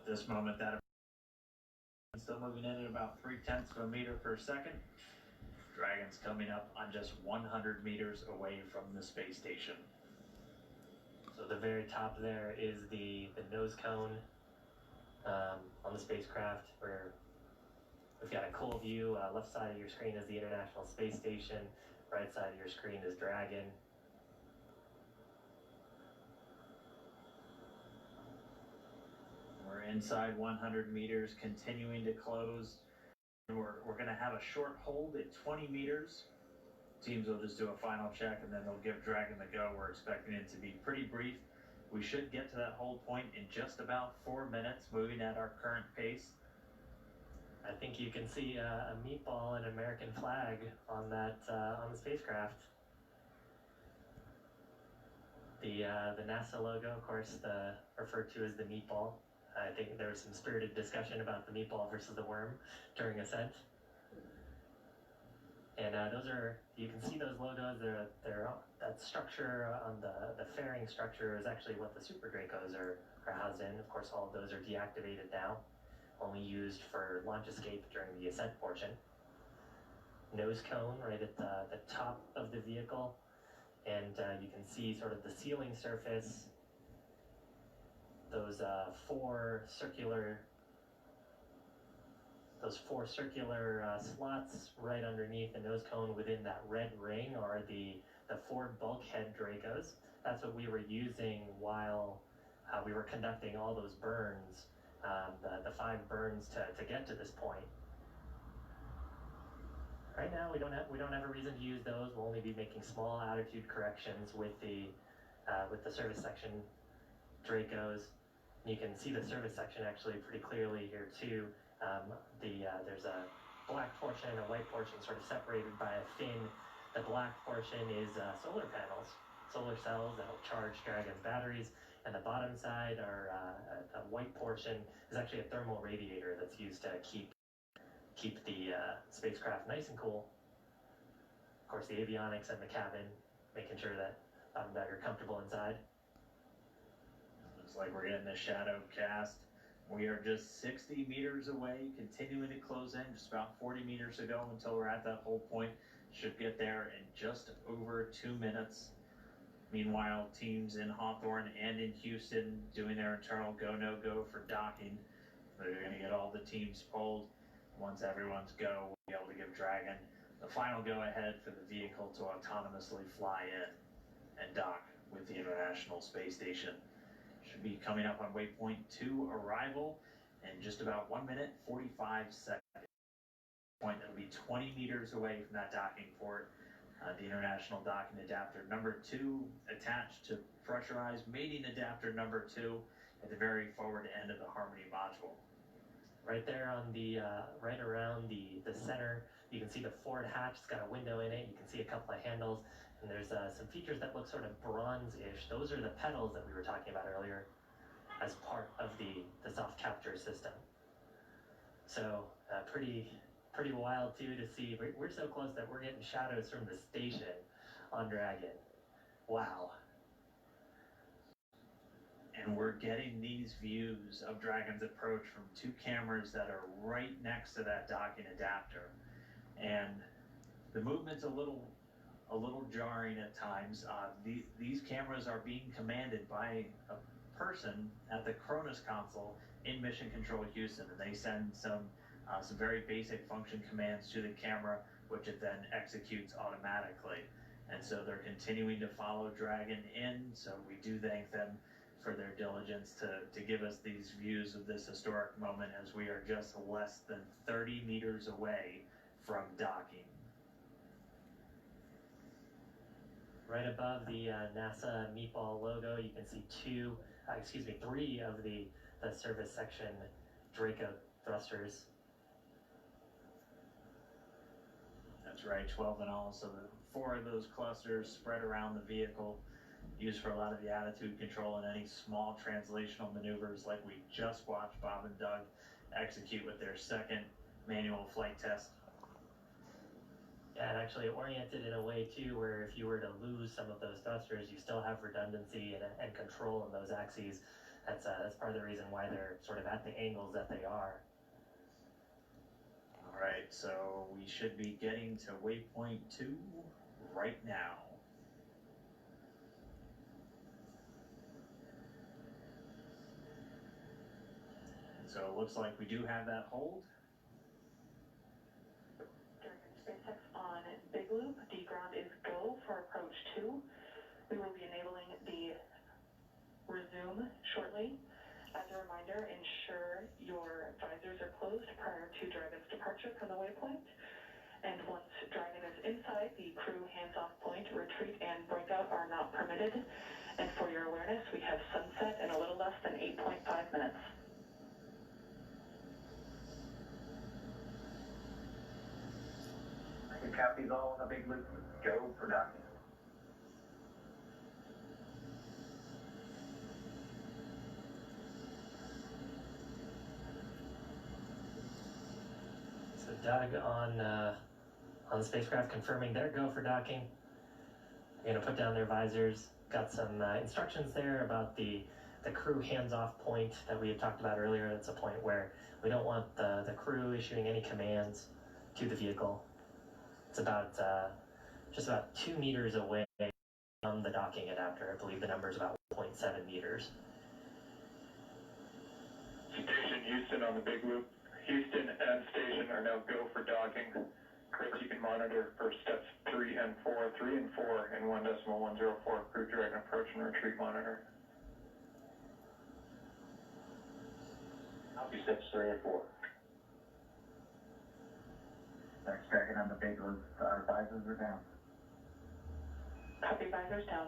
At this moment, that still moving in at about 0.3 of a meter per second. Dragon's coming up on just 100 meters away from the space station. So the very top there is the nose cone on the spacecraft, where we've got a cool view. Left side of your screen is the International Space Station. Right side of your screen is Dragon. We're inside 100 meters, continuing to close. We're going to have a short hold at 20 meters. Teams will just do a final check and then they'll give Dragon the go. We're expecting it to be pretty brief. We should get to that hold point in just about 4 minutes, moving at our current pace. I think you can see a meatball and American flag on that on the spacecraft. The NASA logo, of course, referred to as the meatball. I think there was some spirited discussion about the meatball versus the worm during ascent. And those are, you can see those logos. That structure on the fairing structure is actually what the Super Dracos are housed in. Of course, all of those are deactivated now, only used for launch escape during the ascent portion. Nose cone right at the top of the vehicle, and you can see sort of the sealing surface. Those four circular slots right underneath the nose cone within that red ring are the Ford bulkhead Dracos. That's what we were using while we were conducting all those burns, the 5 burns to get to this point. Right now we don't have a reason to use those. We'll only be making small attitude corrections with the service section Dracos. You can see the service section actually pretty clearly here too. There's a black portion and a white portion sort of separated by a fin. The black portion is solar panels, solar cells that will charge Dragon's batteries, and the bottom side are a white portion is actually a thermal radiator that's used to keep the spacecraft nice and cool. Of course, the avionics in the cabin, making sure that you're comfortable inside. Looks like we're getting the shadow cast. We are just 60 meters away, continuing to close in, just about 40 meters to go until we're at that hold point. Should get there in just over 2 minutes. Meanwhile, teams in Hawthorne and in Houston doing their internal go-no-go for docking. They're going to get all the teams pulled. Once everyone's go, we'll be able to give Dragon the final go-ahead for the vehicle to autonomously fly in and dock with the International Space Station. Should be coming up on waypoint 2 arrival in just about 1 minute 45 seconds. Point that'll be 20 meters away from that docking port. The International Docking Adapter number 2 attached to pressurized mating adapter number 2 at the very forward end of the Harmony module. Right there on the right around the center, you can see the forward hatch. It's got a window in it. You can see a couple of handles, and there's some features that look sort of bronze-ish. Those are the pedals that we were talking about earlier as part of the soft capture system. So pretty wild too to see. We're so close that we're getting shadows from the station on Dragon. Wow. And we're getting these views of Dragon's approach from 2 cameras that are right next to that docking adapter. And the movement's a little jarring at times. These cameras are being commanded by a person at the Cronus console in Mission Control Houston, and they send some very basic function commands to the camera, which it then executes automatically. And so they're continuing to follow Dragon in, so we do thank them for their diligence to give us these views of this historic moment as we are just less than 30 meters away from docking. Right above the NASA meatball logo, you can see 3 of the service section Draco thrusters. That's right, 12 in all. So 4 of those clusters spread around the vehicle, used for a lot of the attitude control and any small translational maneuvers like we just watched Bob and Doug execute with their second manual flight test. Yeah, and actually oriented in a way too where if you were to lose some of those thrusters, you still have redundancy and control in those axes. That's part of the reason why they're sort of at the angles that they are. All right, so we should be getting to waypoint 2 right now. And so it looks like we do have that hold. SpaceX on Big Loop, the ground is go for approach 2. We will be enabling the resume shortly. As a reminder, ensure your visors are closed prior to Dragon's departure from the waypoint. And once Dragon is inside, the crew hands-off point, retreat, and breakout are not permitted. And for your awareness, we have sunset in a little less than 8.5 minutes. Copies all on the Big Loop. Go for docking. So Doug on the spacecraft confirming their go for docking. They're gonna put down their visors. Got some instructions there about the crew hands-off point that we had talked about earlier. That's a point where we don't want the crew issuing any commands to the vehicle. It's about just about 2 meters away from the docking adapter. I believe the number is about 1.7 meters. Station Houston on the Big Loop. Houston and station are now go for docking. Chris, you can monitor for steps 3 and 4, 3 and 4 in 1.104 Crew Dragon approach and retreat monitor. Copy steps 3 and 4. Next Dragon on the Big Loop. Our visors are down. Copy, visors down.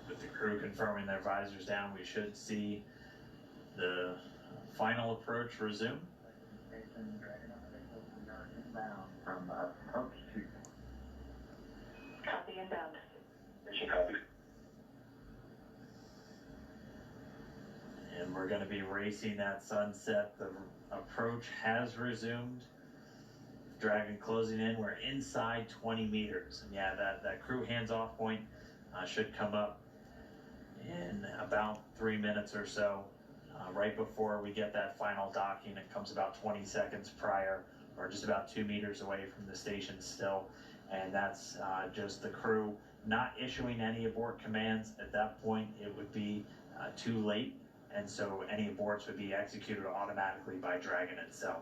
With the crew confirming their visors down, we should see the final approach resume. Station Dragon on the Big Loop. We are inbound from approach 2. Copy, inbound. Mission copy. And we're going to be racing that sunset. The approach has resumed. Dragon closing in. We're inside 20 meters. And yeah, that crew hands-off point should come up in about 3 minutes or so. Right before we get that final docking, it comes about 20 seconds prior, or just about 2 meters away from the station still. And that's just the crew not issuing any abort commands. At that point, it would be too late. And so any aborts would be executed automatically by Dragon itself.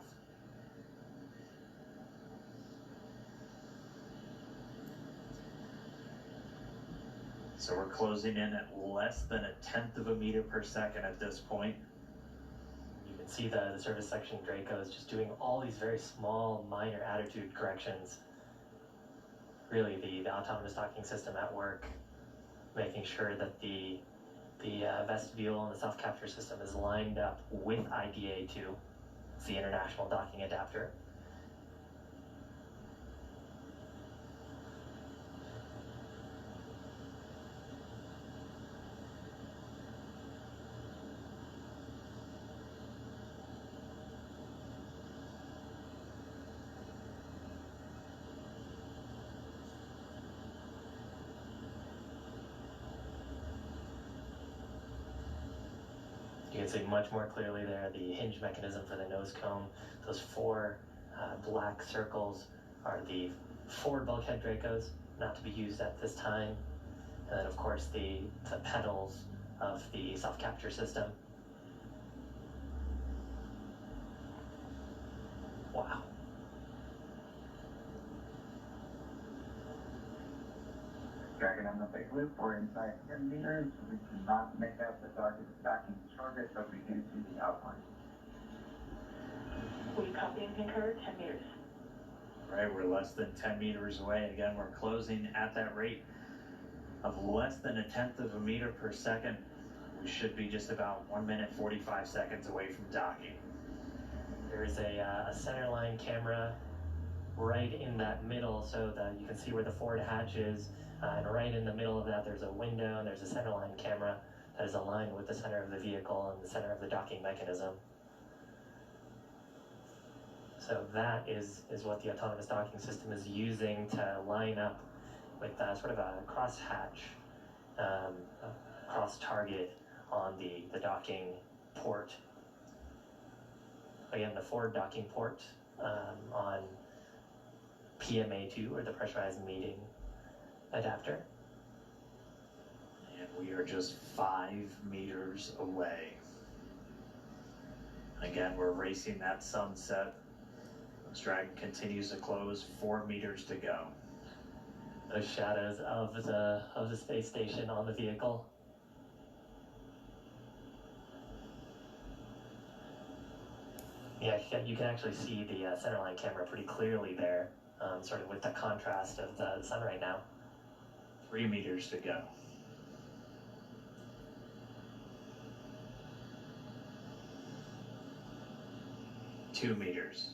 So we're closing in at less than 1/10 meter per second at this point. You can see the service section Draco is just doing all these very small, minor attitude corrections. Really, the autonomous docking system at work, making sure that the vestibule and the self-capture system is lined up with IDA2. It's the International Docking Adapter. You can see much more clearly there the hinge mechanism for the nose cone. Those 4 black circles are the forward bulkhead Dracos, not to be used at this time. And then of course the pedals of the self-capture system. Wow. Dragon on the Big Loop. We're inside 10 meters. We cannot make out the target docking target, but we do see the outline. We copy and concur, 10 meters. Right, we're less than 10 meters away. Again, we're closing at that rate of less than 1/10 meter per second. We should be just about 1 minute 45 seconds away from docking. There's a center line camera right in that middle, so that you can see where the forward hatch is. And right in the middle of that, there's a window and there's a center line camera that is aligned with the center of the vehicle and the center of the docking mechanism. So that is what the autonomous docking system is using to line up with sort of a crosshatch, cross target on the docking port. Again, the forward docking port on PMA2, or the pressurized mating adapter. And we are just 5 meters away. Again, we're racing that sunset. This Dragon continues to close, 4 meters to go. Those shadows of the space station on the vehicle. Yeah, you can actually see the centerline camera pretty clearly there, sort of with the contrast of the sun right now. 3 meters to go. Two meters.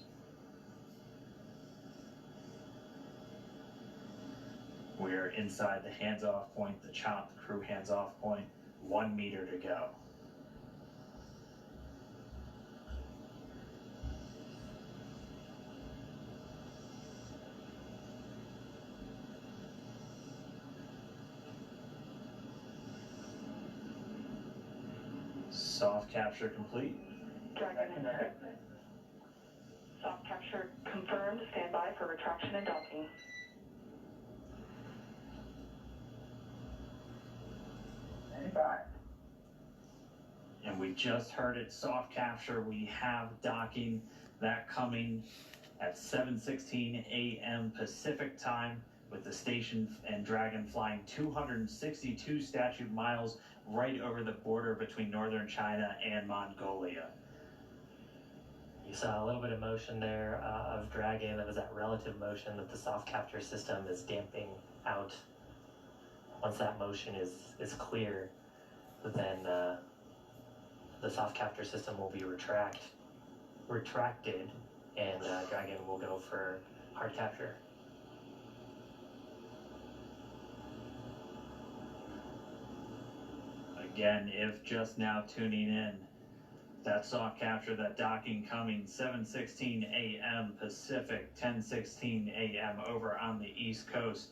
We are inside the hands-off point, the chop, the crew hands-off point. 1 meter to go. Soft capture complete. Dragon soft capture confirmed. Stand by for retraction and docking. And we just heard it, soft capture. We have docking, that coming at 7:16 a.m. Pacific time, with the station and Dragon flying 262 statute miles right over the border between northern China and Mongolia. You saw a little bit of motion there of Dragon. That was that relative motion that the soft capture system is damping out. Once that motion is clear, then the soft capture system will be retracted, and Dragon will go for hard capture. Again, if just now tuning in, that soft capture, that docking coming 7:16 a.m. Pacific, 10:16 a.m. over on the East Coast.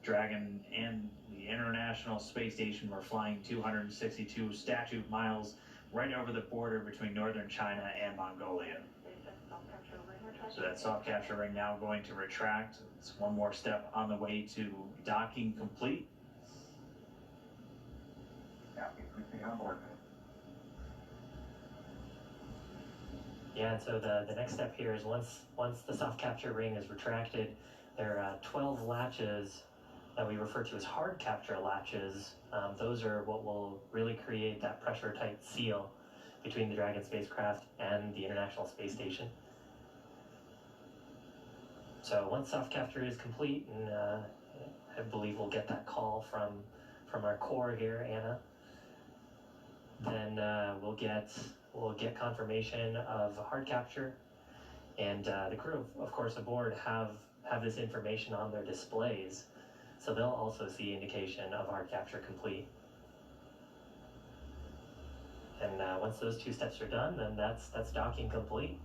Dragon and the International Space Station were flying 262 statute miles right over the border between northern China and Mongolia. So that soft capture ring now going to retract. It's one more step on the way to docking complete. Yeah, and so the next step here is once the soft capture ring is retracted, there are 12 latches that we refer to as hard capture latches. Those are what will really create that pressure tight seal between the Dragon spacecraft and the International Space Station. So once soft capture is complete, and I believe we'll get that call from our core here, Anna, then we'll get confirmation of hard capture, and the crew, of course, aboard have this information on their displays, so they'll also see indication of hard capture complete. And once those two steps are done, then that's docking complete.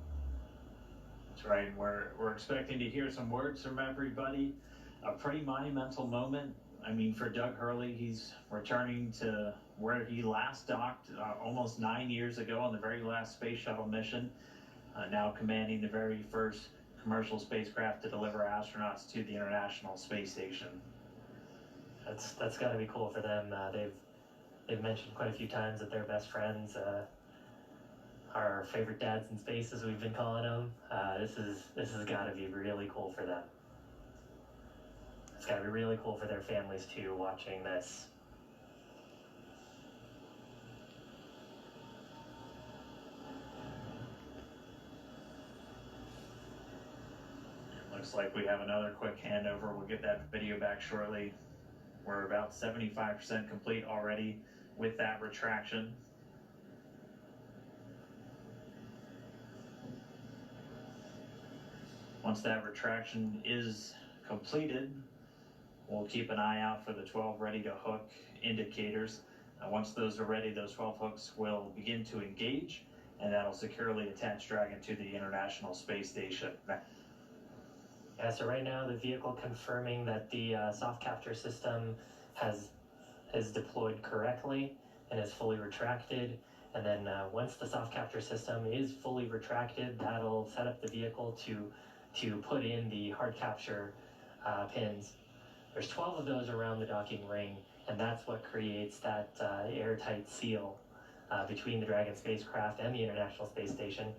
That's right. We're expecting to hear some words from everybody. A pretty monumental moment. I mean, for Doug Hurley, he's returning to where he last docked almost 9 years ago on the very last space shuttle mission, now commanding the very first commercial spacecraft to deliver astronauts to the International Space Station. That's got to be cool for them. They've mentioned quite a few times that they're best friends. Our favorite dads in space, as we've been calling them. This has got to be really cool for them. It's got to be really cool for their families too, watching this. Looks like we have another quick handover. We'll get that video back shortly. We're about 75% complete already with that retraction. Once that retraction is completed, we'll keep an eye out for the 12 ready to hook indicators. Once those are ready, those 12 hooks will begin to engage, and that'll securely attach Dragon to the International Space Station. Yeah, so right now the vehicle confirming that the soft capture system is deployed correctly and is fully retracted. And then once the soft capture system is fully retracted, that'll set up the vehicle to put in the hard capture pins. There's 12 of those around the docking ring, and that's what creates that airtight seal between the Dragon spacecraft and the International Space Station.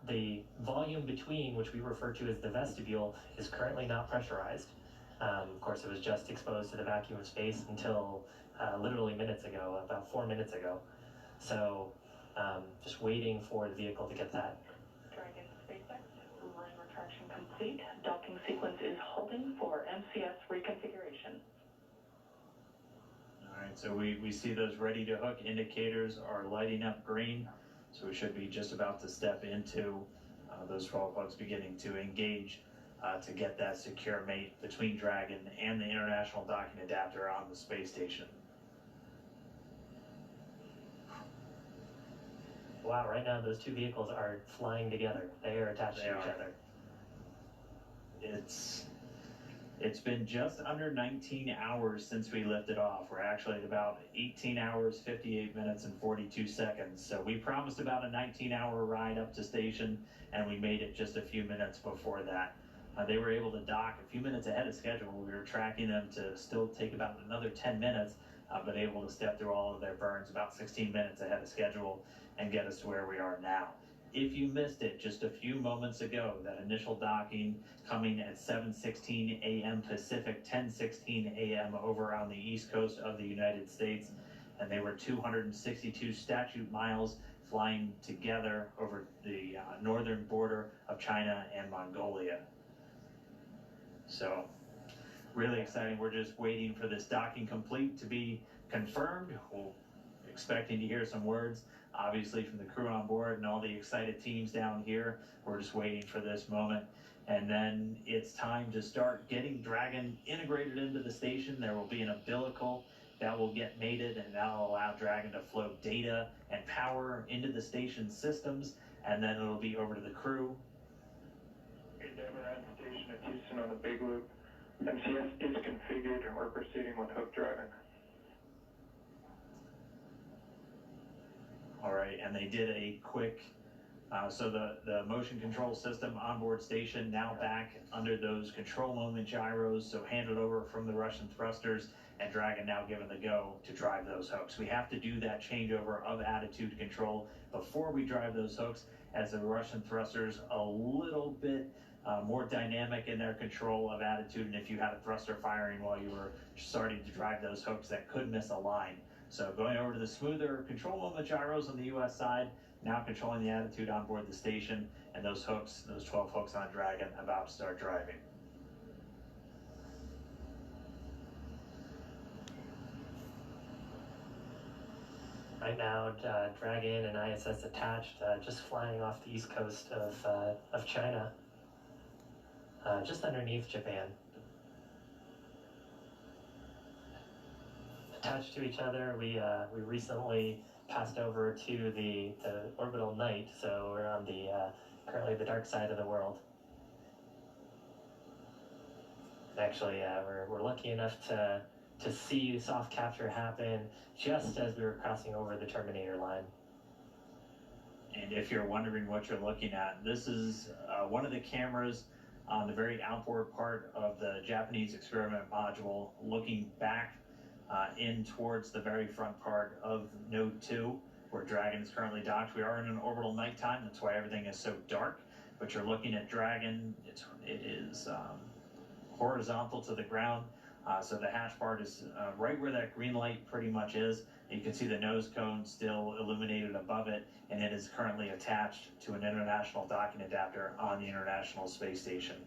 The volume between, which we refer to as the vestibule, is currently not pressurized. Of course, it was just exposed to the vacuum of space until literally minutes ago, about 4 minutes ago. So just waiting for the vehicle to get that. Dragon SpaceX, ring retraction complete. Docking sequence is holding for MCS reconfiguration. All right, so we see those ready to hook indicators are lighting up green. So we should be just about to step into those 12 hooks beginning to engage to get that secure mate between Dragon and the International Docking Adapter on the space station. Wow, right now those two vehicles are flying together. They are attached to each other. It's been just under 19 hours since we lifted off. We're actually at about 18 hours, 58 minutes, and 42 seconds. So we promised about a 19-hour ride up to station, and we made it just a few minutes before that. They were able to dock a few minutes ahead of schedule. We were tracking them to still take about another 10 minutes, but able to step through all of their burns about 16 minutes ahead of schedule and get us to where we are now. If you missed it just a few moments ago, that initial docking coming at 7:16 a.m. Pacific, 10:16 a.m. over on the east coast of the United States, and they were 262 statute miles flying together over the northern border of China and Mongolia. So really exciting. We're just waiting for this docking complete to be confirmed. We're expecting to hear some words, obviously, from the crew on board and all the excited teams down here. We're just waiting for this moment. And then it's time to start getting Dragon integrated into the station. There will be an umbilical that will get mated, and that'll allow Dragon to flow data and power into the station systems, and then it'll be over to the crew. Endeavour at station at Houston on the big loop. MCS is configured, and we're proceeding with hook Dragon. All right, and they did a quick, so the motion control system onboard station now back under those control moment gyros, so handed over from the Russian thrusters, and Dragon now given the go to drive those hooks. We have to do that changeover of attitude control before we drive those hooks, as the Russian thrusters a little bit more dynamic in their control of attitude, and if you had a thruster firing while you were starting to drive those hooks, that could miss a line. So going over to the smoother control moment gyros on the US side, now controlling the attitude on board the station, and those hooks, those 12 hooks on Dragon, about to start driving. Right now, Dragon and ISS attached, just flying off the east coast of China, just underneath Japan. Attached to each other, we recently passed over to the orbital night, so we're on the currently the dark side of the world. Actually, we're lucky enough to see soft capture happen just as we were crossing over the Terminator line. And if you're wondering what you're looking at, this is one of the cameras on the very outboard part of the Japanese experiment module, looking back in towards the very front part of Node 2, where Dragon is currently docked. We are in an orbital nighttime, that's why everything is so dark, but you're looking at Dragon. It is horizontal to the ground, so the hatch part is right where that green light pretty much is. You can see the nose cone still illuminated above it, and it is currently attached to an international docking adapter on the International Space Station.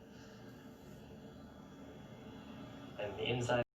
And the inside